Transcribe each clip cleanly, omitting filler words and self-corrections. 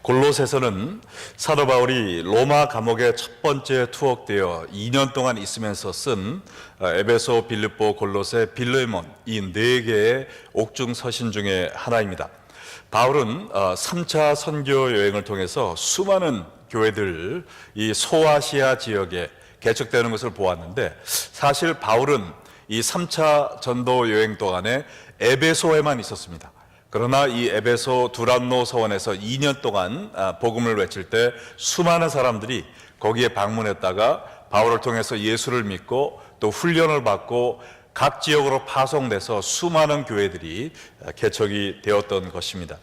골로새서는 사도 바울이 로마 감옥에 첫 번째 투옥되어 2년 동안 있으면서 쓴 에베소, 빌립보, 골로새, 빌레몬 이 네 개의 옥중 서신 중에 하나입니다. 바울은 3차 선교 여행을 통해서 수많은 교회들 이 소아시아 지역에 개척되는 것을 보았는데, 사실 바울은 이 3차 전도 여행 동안에 에베소에만 있었습니다. 그러나 이 에베소 두란노 서원에서 2년 동안 복음을 외칠 때 수많은 사람들이 거기에 방문했다가 바울을 통해서 예수를 믿고 또 훈련을 받고 각 지역으로 파송돼서 수많은 교회들이 개척이 되었던 것입니다.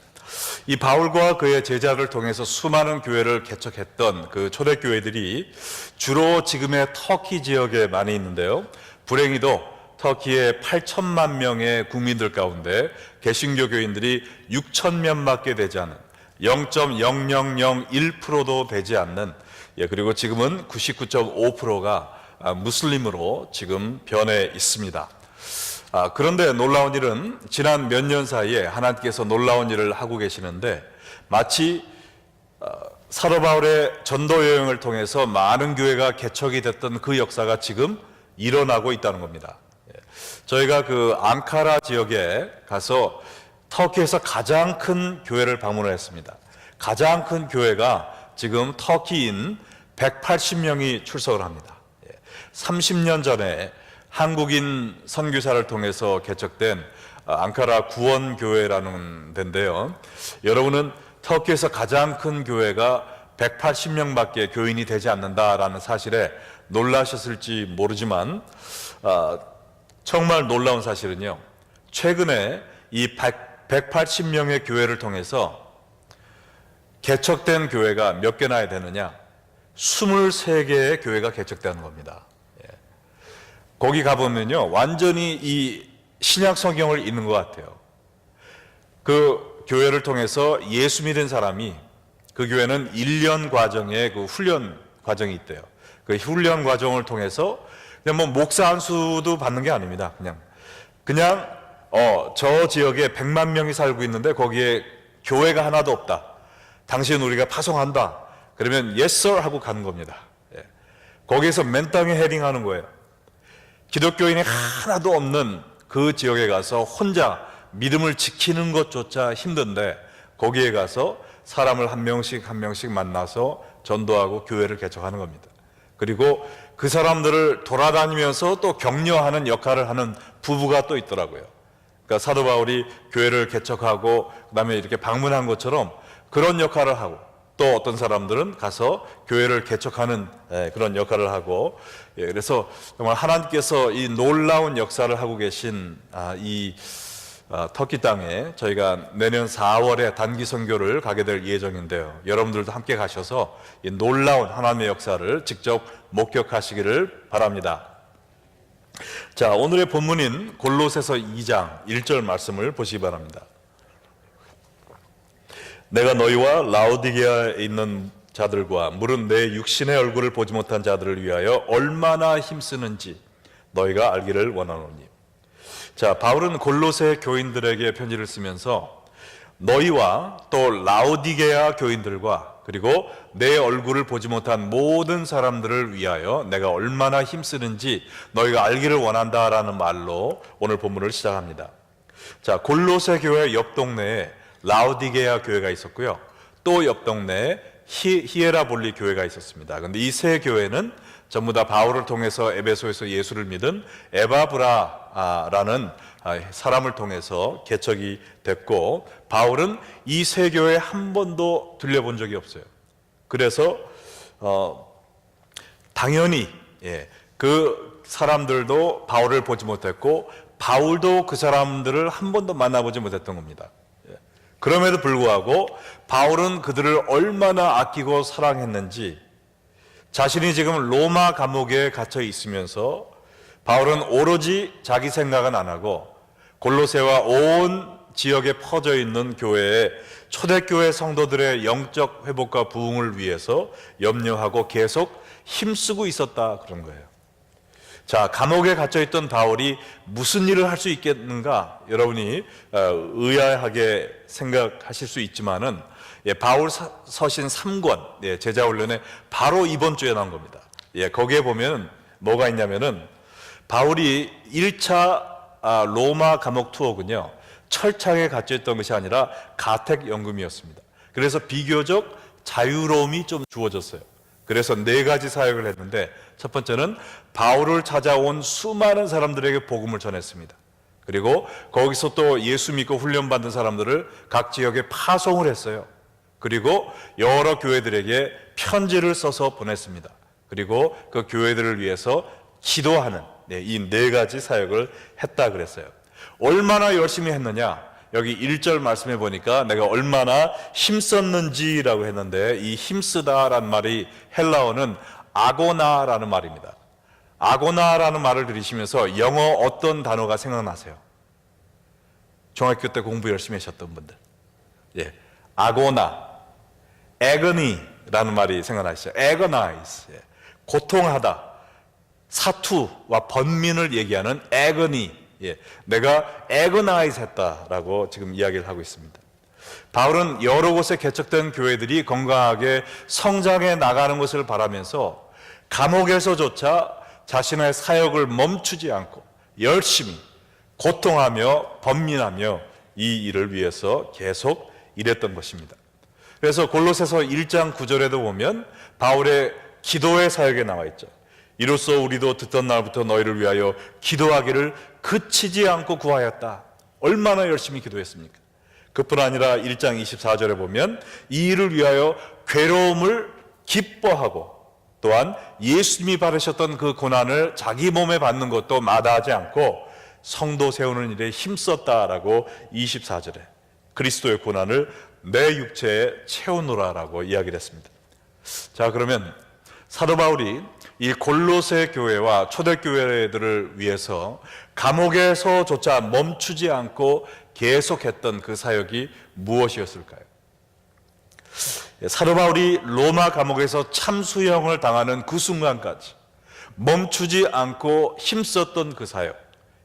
이 바울과 그의 제자를 통해서 수많은 교회를 개척했던 그 초대교회들이 주로 지금의 터키 지역에 많이 있는데요, 불행히도 터키의 8천만 명의 국민들 가운데 개신교 교인들이 6천 명밖에 되지 않는 0.0001%도 되지 않는, 그리고 지금은 99.5%가 무슬림으로 지금 변해 있습니다. 그런데 놀라운 일은 지난 몇 년 사이에 하나님께서 놀라운 일을 하고 계시는데, 마치 사도 바울의 전도 여행을 통해서 많은 교회가 개척이 됐던 그 역사가 지금 일어나고 있다는 겁니다. 저희가 그 앙카라 지역에 가서 터키에서 가장 큰 교회를 방문을 했습니다. 가장 큰 교회가 지금 터키인 180명이 출석을 합니다. 30년 전에 한국인 선교사를 통해서 개척된 앙카라 구원교회라는 데인데요, 여러분은 터키에서 가장 큰 교회가 180명밖에 교인이 되지 않는다라는 사실에 놀라셨을지 모르지만, 정말 놀라운 사실은요, 최근에 이 180명의 교회를 통해서 개척된 교회가 몇 개나 되느냐? 23개의 교회가 개척되는 겁니다. 거기 가보면요, 완전히 이 신약 성경을 읽는 것 같아요. 그 교회를 통해서 예수 믿은 사람이, 그 교회는 1년 과정의 그 훈련 과정이 있대요. 그 훈련 과정을 통해서 그냥 뭐 목사 한 수도 받는 게 아닙니다. 그냥 저 지역에 100만 명이 살고 있는데 거기에 교회가 하나도 없다. 당신 우리가 파송한다. 그러면 yes sir 하고 가는 겁니다. 거기에서 맨 땅에 헤딩하는 거예요. 기독교인이 하나도 없는 그 지역에 가서 혼자 믿음을 지키는 것조차 힘든데, 거기에 가서 사람을 한 명씩 한 명씩 만나서 전도하고 교회를 개척하는 겁니다. 그리고 그 사람들을 돌아다니면서 또 격려하는 역할을 하는 부부가 또 있더라고요. 그러니까 사도 바울이 교회를 개척하고 그다음에 이렇게 방문한 것처럼 그런 역할을 하고, 또 어떤 사람들은 가서 교회를 개척하는 그런 역할을 하고, 그래서 정말 하나님께서 이 놀라운 역사를 하고 계신 이 터키 땅에 저희가 내년 4월에 단기 선교를 가게 될 예정인데요, 여러분들도 함께 가셔서 이 놀라운 하나님의 역사를 직접 목격하시기를 바랍니다. 자, 오늘의 본문인 골로새서 2장 1절 말씀을 보시기 바랍니다. 내가 너희와 라오디게아에 있는 자들과 물은 내 육신의 얼굴을 보지 못한 자들을 위하여 얼마나 힘쓰는지 너희가 알기를 원하노니. 자, 바울은 골로새 교인들에게 편지를 쓰면서 너희와 또 라오디게아 교인들과 그리고 내 얼굴을 보지 못한 모든 사람들을 위하여 내가 얼마나 힘쓰는지 너희가 알기를 원한다라는 말로 오늘 본문을 시작합니다. 자, 골로새 교회 옆 동네에 라오디게아 교회가 있었고요, 또 옆 동네에 히에라볼리 교회가 있었습니다. 그런데 이 세 교회는 전부 다 바울을 통해서 에베소에서 예수를 믿은 에바브라라는 사람을 통해서 개척이 됐고, 바울은 이 세 교회에 한 번도 들려본 적이 없어요. 그래서 당연히 그 사람들도 바울을 보지 못했고 바울도 그 사람들을 한 번도 만나보지 못했던 겁니다. 그럼에도 불구하고 바울은 그들을 얼마나 아끼고 사랑했는지, 자신이 지금 로마 감옥에 갇혀 있으면서 바울은 오로지 자기 생각은 안 하고 골로새와 온 지역에 퍼져 있는 교회의 초대교회 성도들의 영적 회복과 부흥을 위해서 염려하고 계속 힘쓰고 있었다, 그런 거예요. 자, 감옥에 갇혀있던 바울이 무슨 일을 할 수 있겠는가? 여러분이 의아하게 생각하실 수 있지만은 바울 서신 3권 제자훈련에 바로 이번 주에 나온 겁니다. 거기에 보면 뭐가 있냐면은 바울이 1차 로마 감옥 투옥은요, 철창에 갇혀있던 것이 아니라 가택연금이었습니다. 그래서 비교적 자유로움이 좀 주어졌어요. 그래서 4가지 사역을 했는데, 첫 번째는 바울을 찾아온 수많은 사람들에게 복음을 전했습니다. 그리고 거기서 또 예수 믿고 훈련받은 사람들을 각 지역에 파송을 했어요. 그리고 여러 교회들에게 편지를 써서 보냈습니다. 그리고 그 교회들을 위해서 기도하는 이 4가지 사역을 했다 그랬어요. 얼마나 열심히 했느냐, 여기 1절 말씀해 보니까 내가 얼마나 힘썼는지라고 했는데, 이 힘쓰다라는 말이 헬라어는 아고나라는 말입니다. 아고나라는 말을 들으시면서 영어 어떤 단어가 생각나세요? 중학교 때 공부 열심히 하셨던 분들. 아고나, agony라는 말이 생각나시죠? agonize, 고통하다, 사투와 번민을 얘기하는 agony. 내가 agonize 했다라고 지금 이야기를 하고 있습니다. 바울은 여러 곳에 개척된 교회들이 건강하게 성장해 나가는 것을 바라면서 감옥에서조차 자신의 사역을 멈추지 않고 열심히 고통하며 번민하며 이 일을 위해서 계속 일했던 것입니다. 그래서 골로새서 1장 9절에도 보면 바울의 기도의 사역에 나와 있죠. 이로써 우리도 듣던 날부터 너희를 위하여 기도하기를 그치지 않고 구하였다. 얼마나 열심히 기도했습니까? 그뿐 아니라 1장 24절에 보면 이 일을 위하여 괴로움을 기뻐하고, 또한 예수님이 받으셨던 그 고난을 자기 몸에 받는 것도 마다하지 않고 성도 세우는 일에 힘썼다라고 24절에 그리스도의 고난을 내 육체에 채우노라라고 이야기를 했습니다. 자, 그러면 사도 바울이 이 골로새 교회와 초대교회들을 위해서 감옥에서조차 멈추지 않고 계속했던 그 사역이 무엇이었을까요? 사도 바울이 로마 감옥에서 참수형을 당하는 그 순간까지 멈추지 않고 힘썼던 그 사역,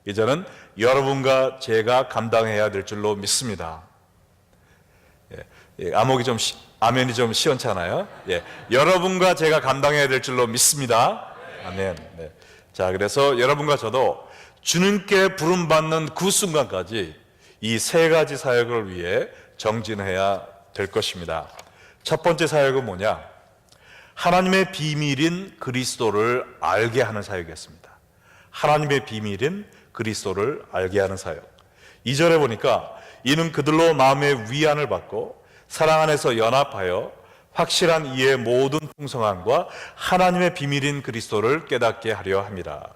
이제는 여러분과 제가 감당해야 될 줄로 믿습니다. 아멘이 좀 시원찮아요. 여러분과 제가 감당해야 될 줄로 믿습니다. 아멘. 자, 그래서 여러분과 저도 주님께 부름받는 그 순간까지 이 3가지 사역을 위해 정진해야 될 것입니다. 첫 번째 사역은 뭐냐? 하나님의 비밀인 그리스도를 알게 하는 사역이었습니다. 하나님의 비밀인 그리스도를 알게 하는 사역. 2절에 보니까 이는 그들로 마음의 위안을 받고 사랑 안에서 연합하여 확실한 이의 모든 풍성함과 하나님의 비밀인 그리스도를 깨닫게 하려 합니다.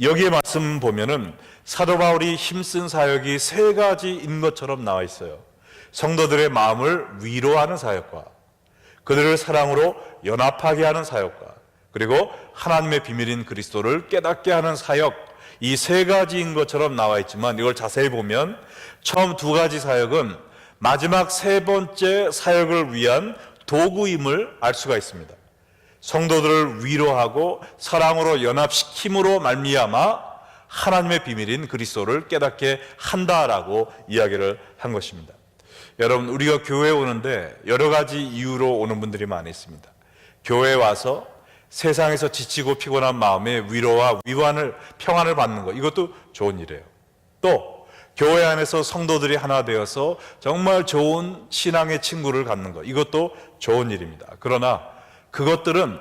여기에 말씀 보면은 사도 바울이 힘쓴 사역이 3가지인 것처럼 나와 있어요. 성도들의 마음을 위로하는 사역과, 그들을 사랑으로 연합하게 하는 사역과, 그리고 하나님의 비밀인 그리스도를 깨닫게 하는 사역, 이 3가지인 것처럼 나와 있지만 이걸 자세히 보면 처음 2가지 사역은 마지막 3번째 사역을 위한 도구임을 알 수가 있습니다. 성도들을 위로하고 사랑으로 연합시킴으로 말미암아 하나님의 비밀인 그리스도를 깨닫게 한다라고 이야기를 한 것입니다. 여러분, 우리가 교회에 오는데 여러 가지 이유로 오는 분들이 많이 있습니다. 교회에 와서 세상에서 지치고 피곤한 마음에 위로와 위안을, 평안을 받는 것, 이것도 좋은 일이에요. 또 교회 안에서 성도들이 하나 되어서 정말 좋은 신앙의 친구를 갖는 것, 이것도 좋은 일입니다. 그러나 그것들은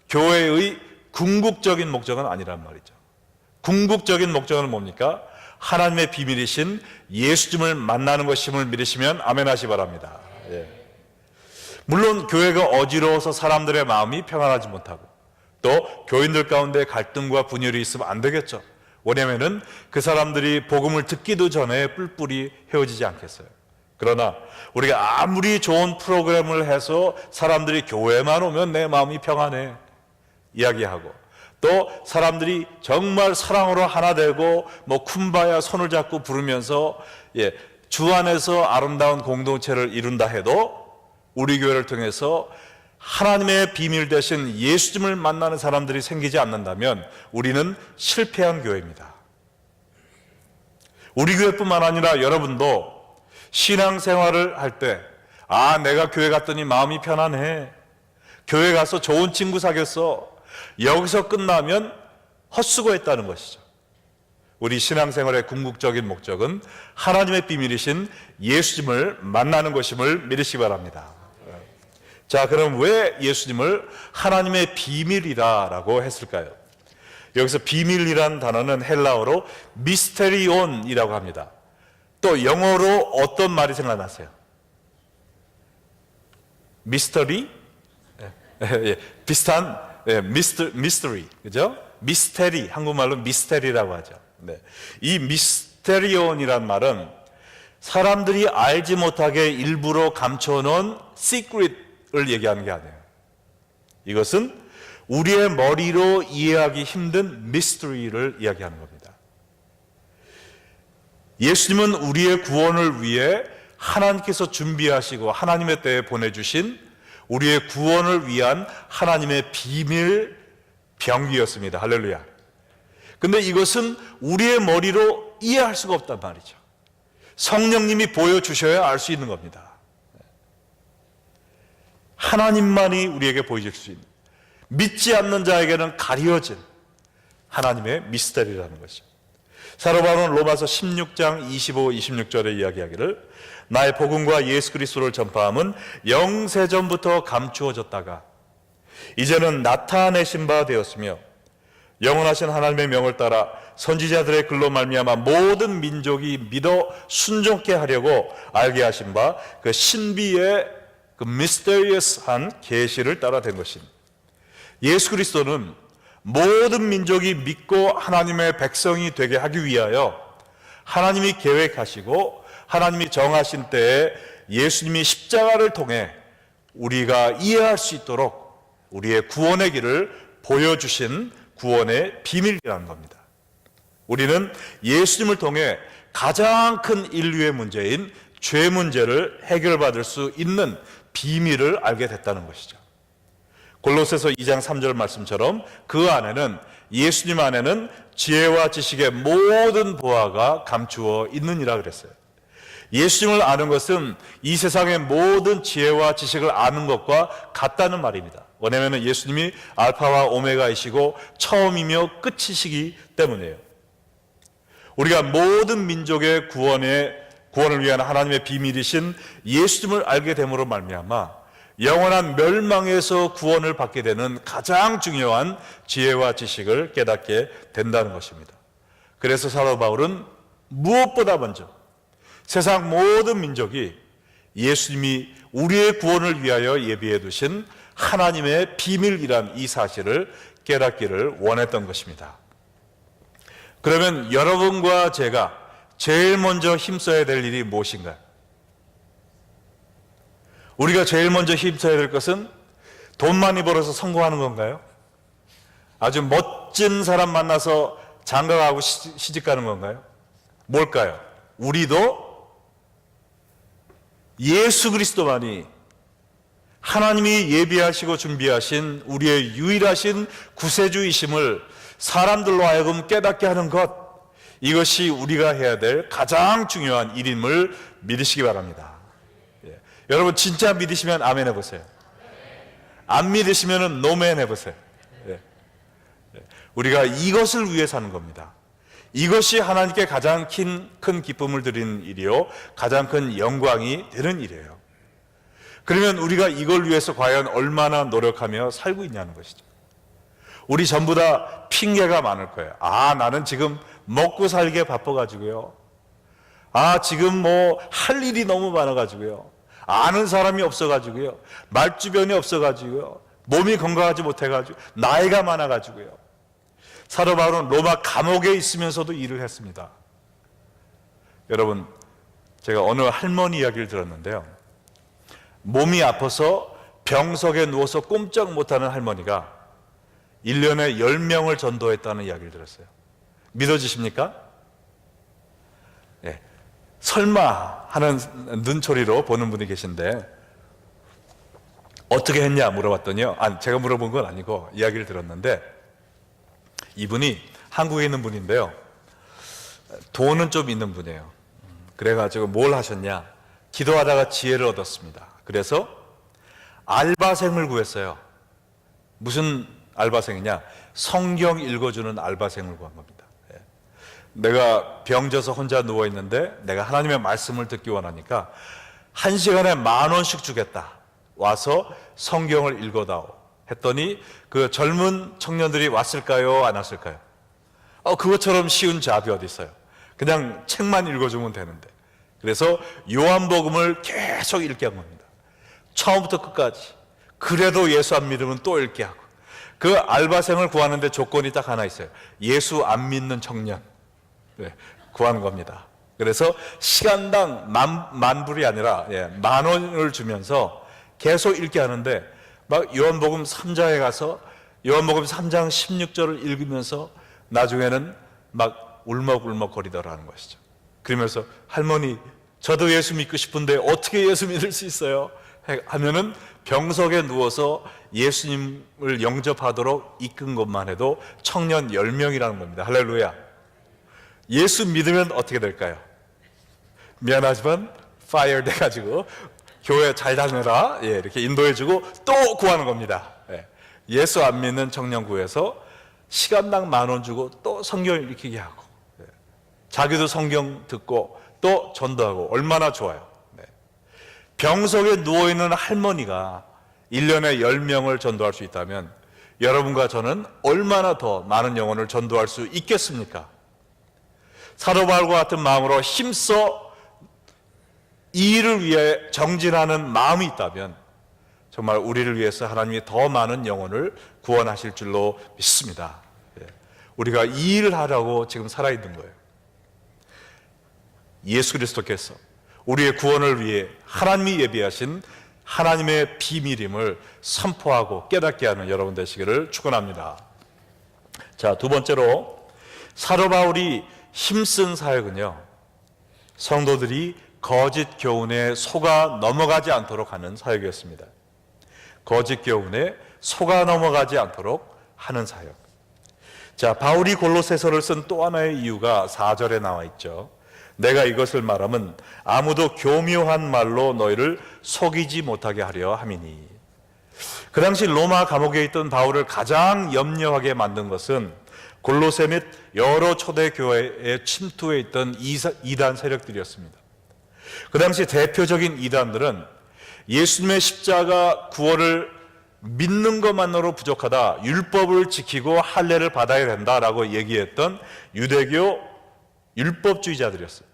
교회의 궁극적인 목적은 아니란 말이죠. 궁극적인 목적은 뭡니까? 하나님의 비밀이신 예수님을 만나는 것임을 믿으시면 아멘 하시 바랍니다. 물론 교회가 어지러워서 사람들의 마음이 평안하지 못하고, 또 교인들 가운데 갈등과 분열이 있으면 안 되겠죠. 왜냐하면 그 사람들이 복음을 듣기도 전에 뿔뿔이 헤어지지 않겠어요. 그러나 우리가 아무리 좋은 프로그램을 해서 사람들이 교회만 오면 내 마음이 평안해 이야기하고, 또 사람들이 정말 사랑으로 하나 되고 쿰바야 손을 잡고 부르면서 주 안에서 아름다운 공동체를 이룬다 해도 우리 교회를 통해서 하나님의 비밀 대신 예수님을 만나는 사람들이 생기지 않는다면 우리는 실패한 교회입니다. 우리 교회뿐만 아니라 여러분도 신앙생활을 할 때 아, 내가 교회 갔더니 마음이 편안해. 교회 가서 좋은 친구 사귀었어. 여기서 끝나면 헛수고했다는 것이죠. 우리 신앙생활의 궁극적인 목적은 하나님의 비밀이신 예수님을 만나는 것임을 믿으시기 바랍니다. 자, 그럼 왜 예수님을 하나님의 비밀이라고 했을까요? 여기서 비밀이란 단어는 헬라어로 미스테리온이라고 합니다. 또 영어로 어떤 말이 생각나세요? 미스터리? 비슷한 미스터리, 그죠? 미스테리, 한국말로 미스테리라고 하죠. 네. 이 미스테리온이란 말은 사람들이 알지 못하게 일부러 감춰놓은 시크릿을 얘기하는 게 아니에요. 이것은 우리의 머리로 이해하기 힘든 미스터리를 이야기하는 겁니다. 예수님은 우리의 구원을 위해 하나님께서 준비하시고 하나님의 때에 보내주신 우리의 구원을 위한 하나님의 비밀 병기였습니다. 할렐루야. 근데 이것은 우리의 머리로 이해할 수가 없단 말이죠. 성령님이 보여주셔야 알 수 있는 겁니다. 하나님만이 우리에게 보여줄 수 있는, 믿지 않는 자에게는 가려진 하나님의 미스터리라는 것이죠. 사도 바울은 로마서 16장 25, 26절에 이야기하기를 나의 복음과 예수 그리스도를 전파함은 영세전부터 감추어졌다가 이제는 나타내신 바 되었으며 영원하신 하나님의 명을 따라 선지자들의 글로 말미암아 모든 민족이 믿어 순종케 하려고 알게 하신 바 그 신비의 그 미스테리어스한 계시를 따라 된 것입니다. 예수 그리스도는 모든 민족이 믿고 하나님의 백성이 되게 하기 위하여 하나님이 계획하시고 하나님이 정하신 때에 예수님이 십자가를 통해 우리가 이해할 수 있도록 우리의 구원의 길을 보여주신 구원의 비밀이라는 겁니다. 우리는 예수님을 통해 가장 큰 인류의 문제인 죄 문제를 해결받을 수 있는 비밀을 알게 됐다는 것이죠. 골로새서 2장 3절 말씀처럼 그 안에는, 예수님 안에는 지혜와 지식의 모든 보화가 감추어 있느니라 그랬어요. 예수님을 아는 것은 이 세상의 모든 지혜와 지식을 아는 것과 같다는 말입니다. 왜냐하면 예수님이 알파와 오메가이시고 처음이며 끝이시기 때문이에요. 우리가 모든 민족의 구원을 위한 하나님의 비밀이신 예수님을 알게 됨으로 말미암아 영원한 멸망에서 구원을 받게 되는 가장 중요한 지혜와 지식을 깨닫게 된다는 것입니다. 그래서 사도 바울은 무엇보다 먼저 세상 모든 민족이 예수님이 우리의 구원을 위하여 예비해 두신 하나님의 비밀이란 이 사실을 깨닫기를 원했던 것입니다. 그러면 여러분과 제가 제일 먼저 힘써야 될 일이 무엇인가요? 우리가 제일 먼저 힘써야 될 것은 돈 많이 벌어서 성공하는 건가요? 아주 멋진 사람 만나서 장가가고 시집 가는 건가요? 뭘까요? 우리도 예수 그리스도만이 하나님이 예비하시고 준비하신 우리의 유일하신 구세주이심을 사람들로 하여금 깨닫게 하는 것, 이것이 우리가 해야 될 가장 중요한 일임을 믿으시기 바랍니다. 여러분 진짜 믿으시면 아멘 해보세요. 안 믿으시면 노멘 해보세요. 우리가 이것을 위해 사는 겁니다. 이것이 하나님께 가장 큰 기쁨을 드리는 일이요, 가장 큰 영광이 되는 일이에요. 그러면 우리가 이걸 위해서 과연 얼마나 노력하며 살고 있냐는 것이죠. 우리 전부 다 핑계가 많을 거예요. 아, 나는 지금 먹고 살기에 바빠가지고요. 아, 지금 뭐 할 일이 너무 많아가지고요. 아는 사람이 없어가지고요. 말주변이 없어가지고요. 몸이 건강하지 못해가지고, 나이가 많아가지고요. 사도 바울은 로마 감옥에 있으면서도 일을 했습니다. 여러분, 제가 어느 할머니 이야기를 들었는데요. 몸이 아파서 병석에 누워서 꼼짝 못하는 할머니가 1년에 10명을 전도했다는 이야기를 들었어요. 믿어지십니까? 네. 설마 하는 눈초리로 보는 분이 계신데, 어떻게 했냐 물어봤더니요. 제가 물어본 건 아니고 이야기를 들었는데, 이분이 한국에 있는 분인데요. 돈은 좀 있는 분이에요. 그래가지고 뭘 하셨냐? 기도하다가 지혜를 얻었습니다. 그래서 알바생을 구했어요. 무슨 알바생이냐? 성경 읽어주는 알바생을 구한 겁니다. 내가 병져서 혼자 누워있는데 내가 하나님의 말씀을 듣기 원하니까 1시간에 10,000원씩 주겠다. 와서 성경을 읽어다오 했더니 그 젊은 청년들이 왔을까요? 안 왔을까요? 그것처럼 쉬운 잡이 어디 있어요? 그냥 책만 읽어주면 되는데. 그래서 요한복음을 계속 읽게 한 겁니다. 처음부터 끝까지. 그래도 예수 안 믿으면 또 읽게 하고. 그 알바생을 구하는데 조건이 딱 하나 있어요. 예수 안 믿는 청년. 네, 구하는 겁니다. 그래서 시간당 만 불이 아니라 10,000원을 주면서 계속 읽게 하는데, 막 요한복음 3장에 가서 요한복음 3장 16절을 읽으면서 나중에는 막 울먹울먹 거리더라는 것이죠. 그러면서 할머니, 저도 예수 믿고 싶은데 어떻게 예수 믿을 수 있어요? 하면은 병석에 누워서 예수님을 영접하도록 이끈 것만 해도 청년 10명이라는 겁니다. 할렐루야. 예수 믿으면 어떻게 될까요? 미안하지만 파이어 돼가지고 교회 잘 다녀라, 이렇게 인도해주고 또 구하는 겁니다. 예수 안 믿는 청년 구해서 시간당 10,000원 주고 또 성경 읽히게 하고, 자기도 성경 듣고 또 전도하고. 얼마나 좋아요. 병석에 누워있는 할머니가 1년에 10명을 전도할 수 있다면 여러분과 저는 얼마나 더 많은 영혼을 전도할 수 있겠습니까? 사도 바울과 같은 마음으로 힘써 이 일을 위해 정진하는 마음이 있다면 정말 우리를 위해서 하나님이 더 많은 영혼을 구원하실 줄로 믿습니다. 우리가 이 일을 하라고 지금 살아있는 거예요. 예수 그리스도께서 우리의 구원을 위해 하나님이 예비하신 하나님의 비밀임을 선포하고 깨닫게 하는 여러분 되시기를 축원합니다. 자, 두 번째로 사도 바울이 힘쓴 사역은요, 성도들이 거짓 교훈에 속아 넘어가지 않도록 하는 사역이었습니다. 거짓 교훈에 속아 넘어가지 않도록 하는 사역. 자, 바울이 골로새서를 쓴 또 하나의 이유가 4절에 나와 있죠. 내가 이것을 말하면 아무도 교묘한 말로 너희를 속이지 못하게 하려 함이니. 그 당시 로마 감옥에 있던 바울을 가장 염려하게 만든 것은 골로새 및 여러 초대 교회에 침투해 있던 이단 세력들이었습니다. 그 당시 대표적인 이단들은 예수님의 십자가 구원을 믿는 것만으로 부족하다, 율법을 지키고 할례를 받아야 된다라고 얘기했던 유대교 율법주의자들이었어요.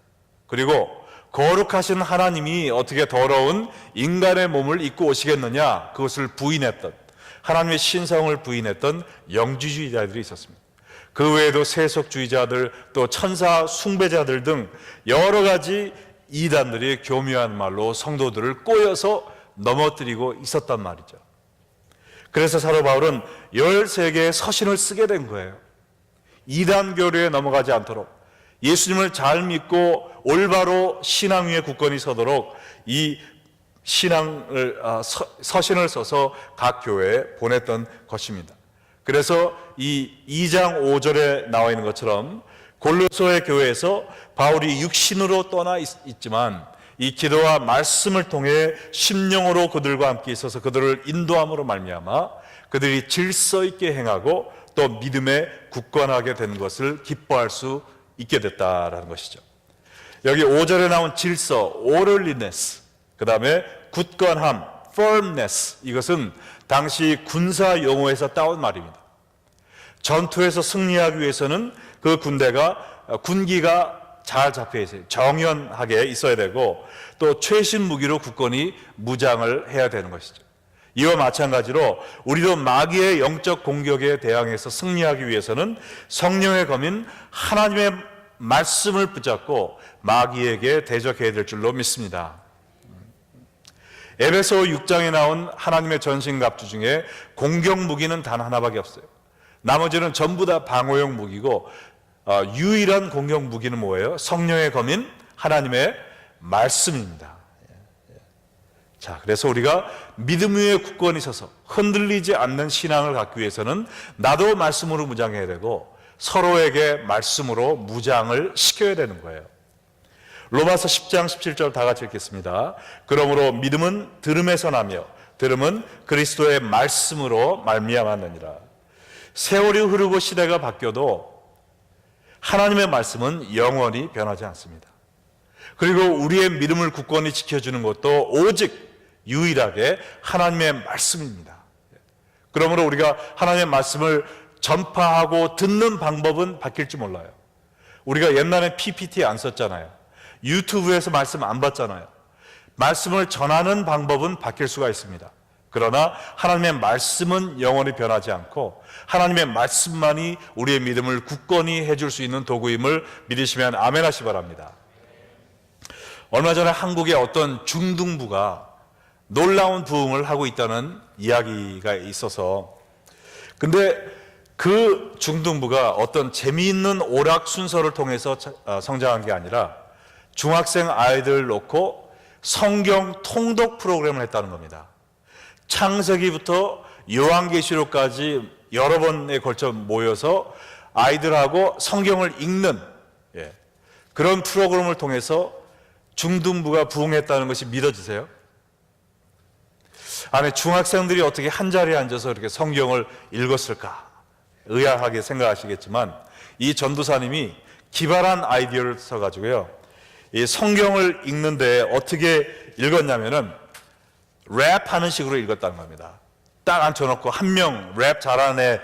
그리고 거룩하신 하나님이 어떻게 더러운 인간의 몸을 입고 오시겠느냐, 그것을 부인했던, 하나님의 신성을 부인했던 영지주의자들이 있었습니다. 그 외에도 세속주의자들, 또 천사 숭배자들 등 여러 가지 이단들이 교묘한 말로 성도들을 꼬여서 넘어뜨리고 있었단 말이죠. 그래서 사도 바울은 13개의 서신을 쓰게 된 거예요. 이단 교류에 넘어가지 않도록, 예수님을 잘 믿고 올바로 신앙 위에 굳건히 서도록 이 서신을 써서 각 교회에 보냈던 것입니다. 그래서 이 2장 5절에 나와 있는 것처럼 골로새 교회에서 바울이 육신으로 떠나 있지만 이 기도와 말씀을 통해 심령으로 그들과 함께 있어서 그들을 인도함으로 말미암아 그들이 질서 있게 행하고 또 믿음에 굳건하게 된 것을 기뻐할 수 있게 됐다라는 것이죠. 여기 5절에 나온 질서, orderliness, 그 다음에 굳건함, firmness, 이것은 당시 군사 용어에서 따온 말입니다. 전투에서 승리하기 위해서는 그 군기가 잘 잡혀 있어요. 정연하게 있어야 되고 또 최신 무기로 굳건히 무장을 해야 되는 것이죠. 이와 마찬가지로 우리도 마귀의 영적 공격에 대항해서 승리하기 위해서는 성령의 검인 하나님의 말씀을 붙잡고 마귀에게 대적해야 될 줄로 믿습니다. 에베소 6장에 나온 하나님의 전신갑주 중에 공격 무기는 단 하나밖에 없어요. 나머지는 전부 다 방어용 무기고 유일한 공격 무기는 뭐예요? 성령의 검인 하나님의 말씀입니다. 자, 그래서 우리가 믿음 위에 굳건히 서서 흔들리지 않는 신앙을 갖기 위해서는 나도 말씀으로 무장해야 되고 서로에게 말씀으로 무장을 시켜야 되는 거예요. 로마서 10장 17절 다 같이 읽겠습니다. 그러므로 믿음은 들음에서 나며 들음은 그리스도의 말씀으로 말미암았느니라. 세월이 흐르고 시대가 바뀌어도 하나님의 말씀은 영원히 변하지 않습니다. 그리고 우리의 믿음을 굳건히 지켜주는 것도 오직 유일하게 하나님의 말씀입니다. 그러므로 우리가 하나님의 말씀을 전파하고 듣는 방법은 바뀔지 몰라요. 우리가 옛날에 PPT 안 썼잖아요. 유튜브에서 말씀 안 봤잖아요. 말씀을 전하는 방법은 바뀔 수가 있습니다. 그러나 하나님의 말씀은 영원히 변하지 않고 하나님의 말씀만이 우리의 믿음을 굳건히 해줄 수 있는 도구임을 믿으시면 아멘 하시 바랍니다. 얼마 전에 한국의 어떤 중등부가 놀라운 부흥을 하고 있다는 이야기가 있어서, 근데 그 중등부가 어떤 재미있는 오락 순서를 통해서 성장한 게 아니라 중학생 아이들을 놓고 성경 통독 프로그램을 했다는 겁니다. 창세기부터 요한계시록까지 여러 번에 걸쳐 모여서 아이들하고 성경을 읽는 그런 프로그램을 통해서 중등부가 부흥했다는 것이 믿어지세요? 아니, 중학생들이 어떻게 한 자리에 앉아서 이렇게 성경을 읽었을까? 의아하게 생각하시겠지만 이 전도사님이 기발한 아이디어를 써가지고요, 이 성경을 읽는데 어떻게 읽었냐면은 랩하는 식으로 읽었다는 겁니다. 딱 앉혀놓고 한 명 랩 잘하는 애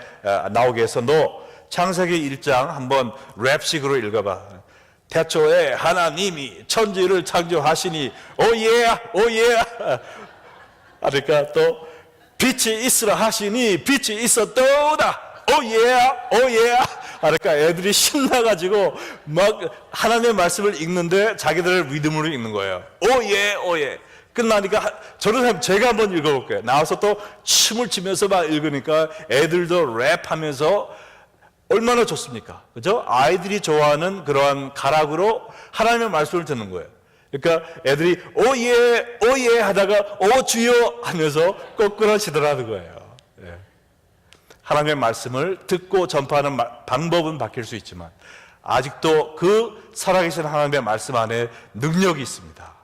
나오게 해서 너 창세기 1장 한번 랩식으로 읽어봐. 태초에 하나님이 천지를 창조하시니 오예 오예. 그러니까 또 빛이 있으라 하시니 빛이 있었도다. 오예 오예. 그러니까 애들이 신나가지고 막 하나님의 말씀을 읽는데 자기들 믿음으로 읽는 거예요. 오예 오예. 끝나니까 저런 사람 제가 한번 읽어볼게요. 나와서 또 춤을 추면서 막 읽으니까 애들도 랩하면서 얼마나 좋습니까? 그죠? 아이들이 좋아하는 그러한 가락으로 하나님의 말씀을 듣는 거예요. 그러니까 애들이 오예 오예 하다가 오 주여 하면서 꼬꾸라치더라는 거예요. 예. 하나님의 말씀을 듣고 전파하는 방법은 바뀔 수 있지만 아직도 그 살아계신 하나님의 말씀 안에 능력이 있습니다.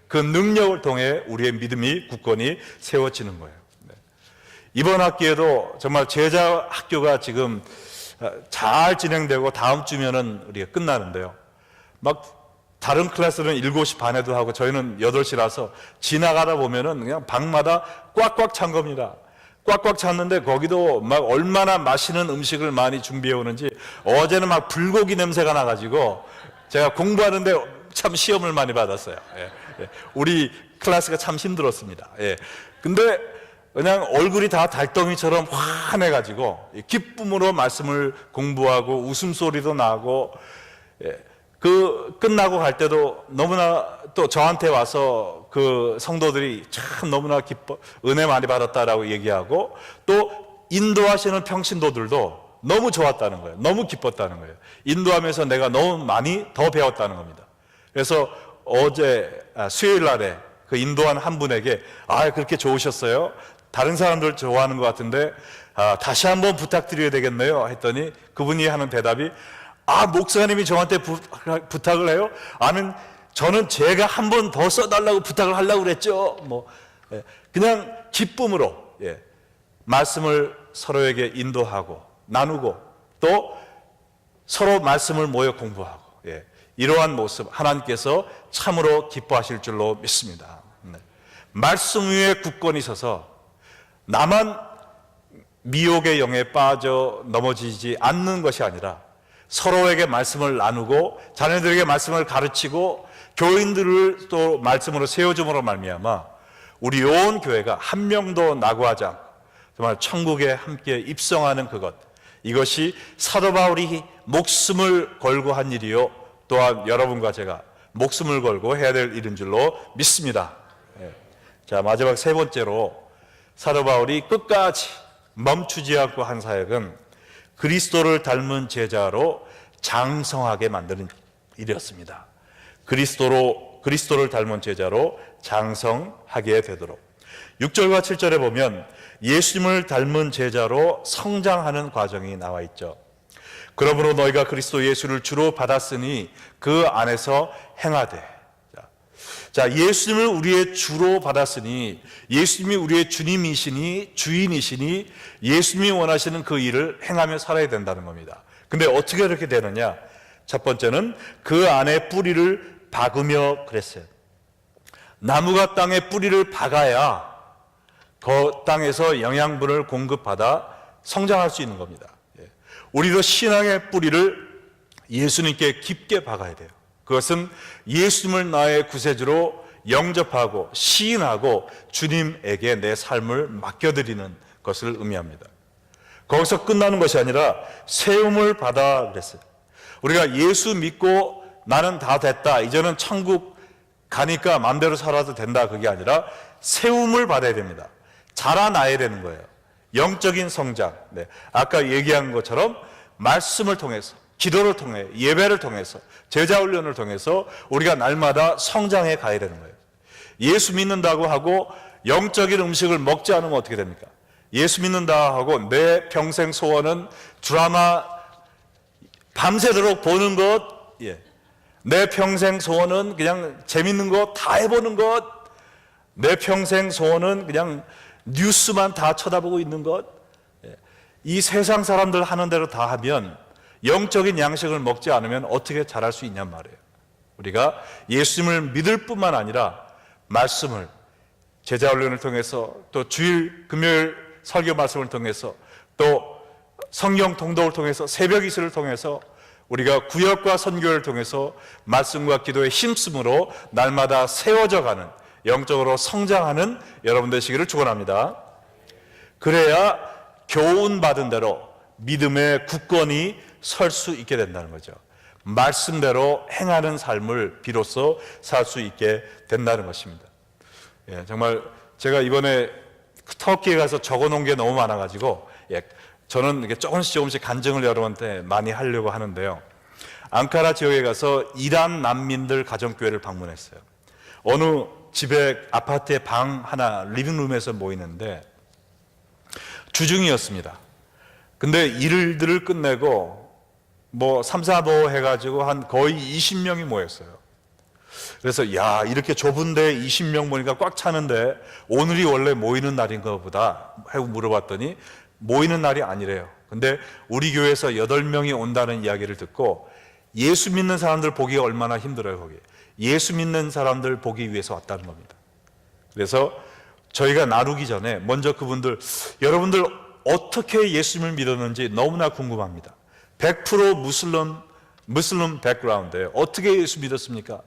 그 능력을 통해 우리의 믿음이 굳건히 세워지는 거예요. 이번 학기에도 정말 제자 학교가 지금 잘 진행되고 다음 주면은 우리가 끝나는데요. 막 다른 클래스는 7시 반에도 하고 저희는 8시라서 지나가다 보면은 그냥 방마다 꽉꽉 찬 겁니다. 꽉꽉 찼는데 거기도 막 얼마나 맛있는 음식을 많이 준비해 오는지, 어제는 막 불고기 냄새가 나가지고 제가 공부하는데 참 시험을 많이 받았어요. 우리 클래스가 참 힘들었습니다. 근데 그냥 얼굴이 다 달덩이처럼 환해가지고 기쁨으로 말씀을 공부하고 웃음소리도 나고, 그 끝나고 갈 때도 너무나 또 저한테 와서 그 성도들이 참 너무나 기뻐 은혜 많이 받았다라고 얘기하고, 또 인도하시는 평신도들도 너무 좋았다는 거예요. 너무 기뻤다는 거예요. 인도하면서 내가 너무 많이 더 배웠다는 겁니다. 그래서 어제 수요일 날에 그 인도한 한 분에게 그렇게 좋으셨어요? 다른 사람들 좋아하는 것 같은데 다시 한번 부탁드려야 되겠네요 했더니 그분이 하는 대답이 목사님이 저한테 부탁을 해요? 저는 제가 한 번 더 써달라고 부탁을 하려고 그랬죠. 그냥 기쁨으로 말씀을 서로에게 인도하고 나누고 또 서로 말씀을 모여 공부하고, 이러한 모습 하나님께서 참으로 기뻐하실 줄로 믿습니다. 말씀 위에 굳건히 서서 나만 미혹의 영에 빠져 넘어지지 않는 것이 아니라 서로에게 말씀을 나누고 자녀들에게 말씀을 가르치고 교인들을 또 말씀으로 세워줌으로 말미암아 우리 온 교회가 한 명도 낙오하지 않고 정말 천국에 함께 입성하는 그것, 이것이 사도 바울이 목숨을 걸고 한 일이요 또한 여러분과 제가 목숨을 걸고 해야 될 일인 줄로 믿습니다. 자, 마지막 세 번째로 사도 바울이 끝까지 멈추지 않고 한 사역은 그리스도를 닮은 제자로 장성하게 만드는 일이었습니다. 그리스도를 닮은 제자로 장성하게 되도록. 6절과 7절에 보면 예수님을 닮은 제자로 성장하는 과정이 나와 있죠. 그러므로 너희가 그리스도 예수를 주로 받았으니 그 안에서 행하되. 자, 예수님을 우리의 주로 받았으니, 예수님이 우리의 주님이시니, 주인이시니, 예수님이 원하시는 그 일을 행하며 살아야 된다는 겁니다. 근데 어떻게 그렇게 되느냐? 첫 번째는 그 안에 뿌리를 박으며 그랬어요. 나무가 땅에 뿌리를 박아야 그 땅에서 영양분을 공급받아 성장할 수 있는 겁니다. 우리도 신앙의 뿌리를 예수님께 깊게 박아야 돼요. 그것은 예수님을 나의 구세주로 영접하고 시인하고 주님에게 내 삶을 맡겨드리는 것을 의미합니다. 거기서 끝나는 것이 아니라 세움을 받아 그랬어요. 우리가 예수 믿고 나는 다 됐다, 이제는 천국 가니까 마음대로 살아도 된다, 그게 아니라 세움을 받아야 됩니다. 자라나야 되는 거예요. 영적인 성장. 아까 얘기한 것처럼 말씀을 통해서, 기도를 통해, 예배를 통해서, 제자 훈련을 통해서 우리가 날마다 성장해 가야 되는 거예요. 예수 믿는다고 하고 영적인 음식을 먹지 않으면 어떻게 됩니까? 예수 믿는다 하고 내 평생 소원은 드라마 밤새도록 보는 것, 내 평생 소원은 그냥 재밌는 것 다 해보는 것, 내 평생 소원은 그냥 뉴스만 다 쳐다보고 있는 것, 이 세상 사람들 하는 대로 다 하면 영적인 양식을 먹지 않으면 어떻게 자랄 수 있냔 말이에요. 우리가 예수님을 믿을 뿐만 아니라 말씀을, 제자 훈련을 통해서, 또 주일 금요일 설교 말씀을 통해서, 또 성경 통독을 통해서, 새벽 이슬을 통해서, 우리가 구역과 선교를 통해서 말씀과 기도의 힘쓰므로 날마다 세워져 가는, 영적으로 성장하는 여러분 되시기를 축원합니다. 그래야 교훈 받은 대로 믿음의 굳건히 설 수 있게 된다는 거죠. 말씀대로 행하는 삶을 비로소 살 수 있게 된다는 것입니다. 정말 제가 이번에 터키에 가서 적어놓은 게 너무 많아가지고, 저는 이렇게 조금씩 간증을 여러분한테 많이 하려고 하는데요. 앙카라 지역에 가서 이란 난민들 가정교회를 방문했어요. 어느 집에, 아파트의 방 하나, 리빙룸에서 모이는데 주중이었습니다. 근데 일들을 끝내고 뭐 3, 4보 해가지고 한 거의 20명이 모였어요. 그래서 야, 이렇게 좁은데 20명 모니까 꽉 차는데 오늘이 원래 모이는 날인가 보다 하고 물어봤더니 모이는 날이 아니래요. 근데 우리 교회에서 8명이 온다는 이야기를 듣고, 예수 믿는 사람들 보기가 얼마나 힘들어요. 거기 예수 믿는 사람들 보기 위해서 왔다는 겁니다. 그래서 저희가 나누기 전에 먼저 그분들, 여러분들 어떻게 예수님을 믿었는지 너무나 궁금합니다. 100% 무슬림 백그라운드예요. 어떻게 예수 믿었습니까?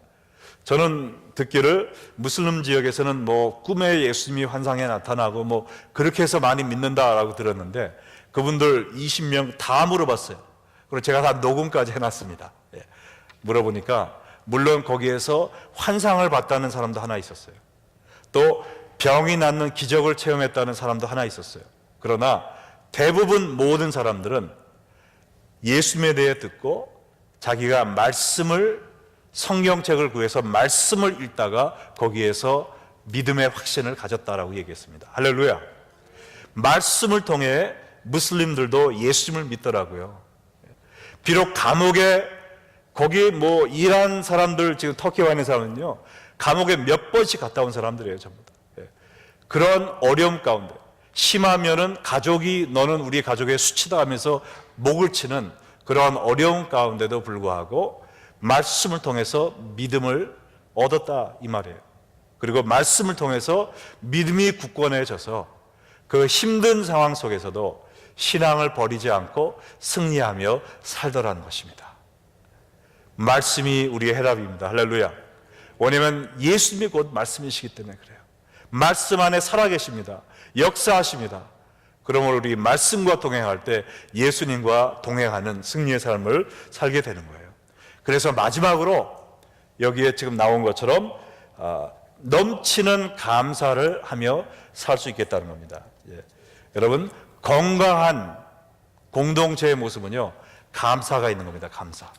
저는 듣기를 무슬림 지역에서는 뭐 꿈에 예수님이 환상에 나타나고 뭐 그렇게 해서 많이 믿는다라고 들었는데, 그분들 20명 다 물어봤어요. 그리고 제가 다 녹음까지 해놨습니다. 물어보니까 물론 거기에서 환상을 봤다는 사람도 하나 있었어요. 또 병이 낫는 기적을 체험했다는 사람도 하나 있었어요. 그러나 대부분 모든 사람들은 예수님에 대해 듣고 자기가 말씀을, 성경책을 구해서 말씀을 읽다가 거기에서 믿음의 확신을 가졌다라고 얘기했습니다. 할렐루야. 말씀을 통해 무슬림들도 예수님을 믿더라고요. 비록 감옥에, 거기 뭐 이란 사람들, 지금 터키에 와 있는 사람은요, 감옥에 몇 번씩 갔다 온 사람들이에요, 전부 다. 그런 어려움 가운데, 심하면은 가족이 너는 우리 가족의 수치다 하면서 목을 치는 그러한 어려움 가운데도 불구하고 말씀을 통해서 믿음을 얻었다, 이 말이에요. 그리고 말씀을 통해서 믿음이 굳건해져서 그 힘든 상황 속에서도 신앙을 버리지 않고 승리하며 살더라는 것입니다. 말씀이 우리의 해답입니다. 할렐루야. 왜냐하면 예수님이 곧 말씀이시기 때문에 그래요. 말씀 안에 살아계십니다. 역사하십니다. 그러므로 우리 말씀과 동행할 때 예수님과 동행하는 승리의 삶을 살게 되는 거예요. 그래서 마지막으로 여기에 지금 나온 것처럼 넘치는 감사를 하며 살 수 있겠다는 겁니다. 여러분, 건강한 공동체의 모습은요, 감사가 있는 겁니다. 감사.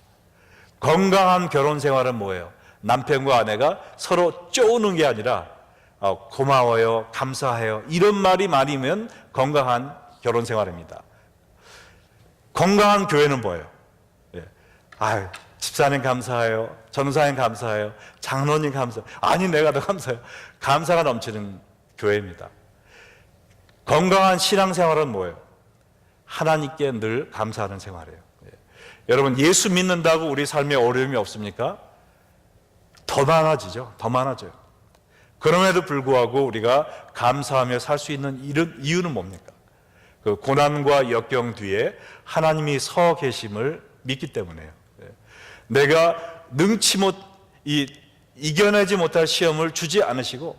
건강한 결혼 생활은 뭐예요? 남편과 아내가 서로 쪼우는 게 아니라 고마워요, 감사해요, 이런 말이 많으면 건강한 결혼 생활입니다. 건강한 교회는 뭐예요? 아유, 집사님 감사해요. 전사님 감사해요. 장로님 감사해요. 아니, 내가 더 감사해요. 감사가 넘치는 교회입니다. 건강한 신앙생활은 뭐예요? 하나님께 늘 감사하는 생활이에요. 여러분, 예수 믿는다고 우리 삶에 어려움이 없습니까? 더 많아지죠. 더 많아져요. 그럼에도 불구하고 우리가 감사하며 살 수 있는 이유는 뭡니까? 그 고난과 역경 뒤에 하나님이 서 계심을 믿기 때문에요. 내가 이겨내지 못할 시험을 주지 않으시고,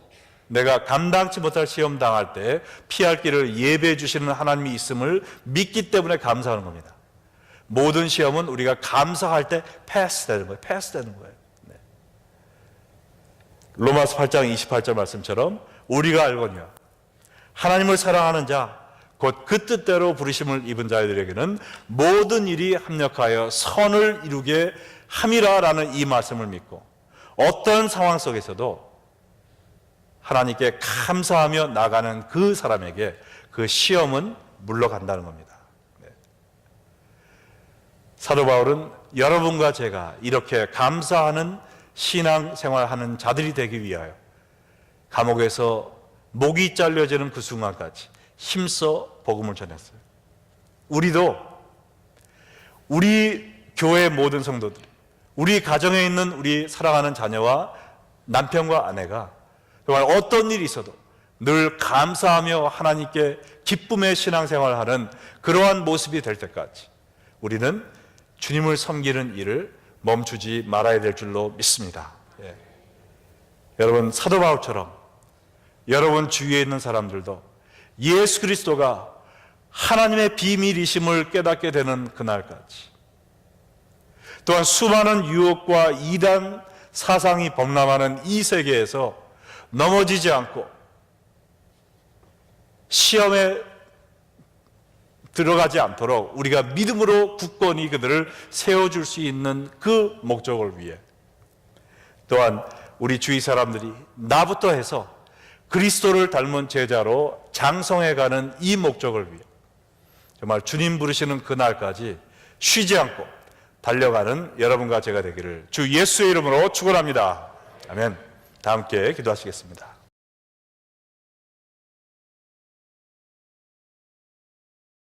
내가 감당치 못할 시험 당할 때 피할 길을 예배해 주시는 하나님이 있음을 믿기 때문에 감사하는 겁니다. 모든 시험은 우리가 감사할 때 패스되는 거예요. 패스되는 거예요. 네. 로마서 8장 28절 말씀처럼 우리가 알거니와 하나님을 사랑하는 자 곧 그 뜻대로 부르심을 입은 자들에게는 모든 일이 합력하여 선을 이루게 함이라라는 이 말씀을 믿고, 어떤 상황 속에서도 하나님께 감사하며 나가는 그 사람에게 그 시험은 물러간다는 겁니다. 네. 사도 바울은 여러분과 제가 이렇게 감사하는 신앙생활하는 자들이 되기 위하여 감옥에서 목이 잘려지는 그 순간까지 힘써 복음을 전했어요. 우리도 우리 교회 모든 성도들, 우리 가정에 있는 우리 사랑하는 자녀와 남편과 아내가 정말 어떤 일이 있어도 늘 감사하며 하나님께 기쁨의 신앙생활을 하는 그러한 모습이 될 때까지 우리는 주님을 섬기는 일을 멈추지 말아야 될 줄로 믿습니다. 예. 여러분, 사도 바울처럼 여러분 주위에 있는 사람들도 예수 그리스도가 하나님의 비밀이심을 깨닫게 되는 그날까지, 또한 수많은 유혹과 이단 사상이 범람하는 이 세계에서 넘어지지 않고 시험에 들어가지 않도록 우리가 믿음으로 굳건히 그들을 세워줄 수 있는 그 목적을 위해, 또한 우리 주위 사람들이 나부터 해서 그리스도를 닮은 제자로 장성해가는 이 목적을 위해 정말 주님 부르시는 그날까지 쉬지 않고 달려가는 여러분과 제가 되기를 주 예수의 이름으로 축원합니다. 아멘. 다 함께 기도하시겠습니다.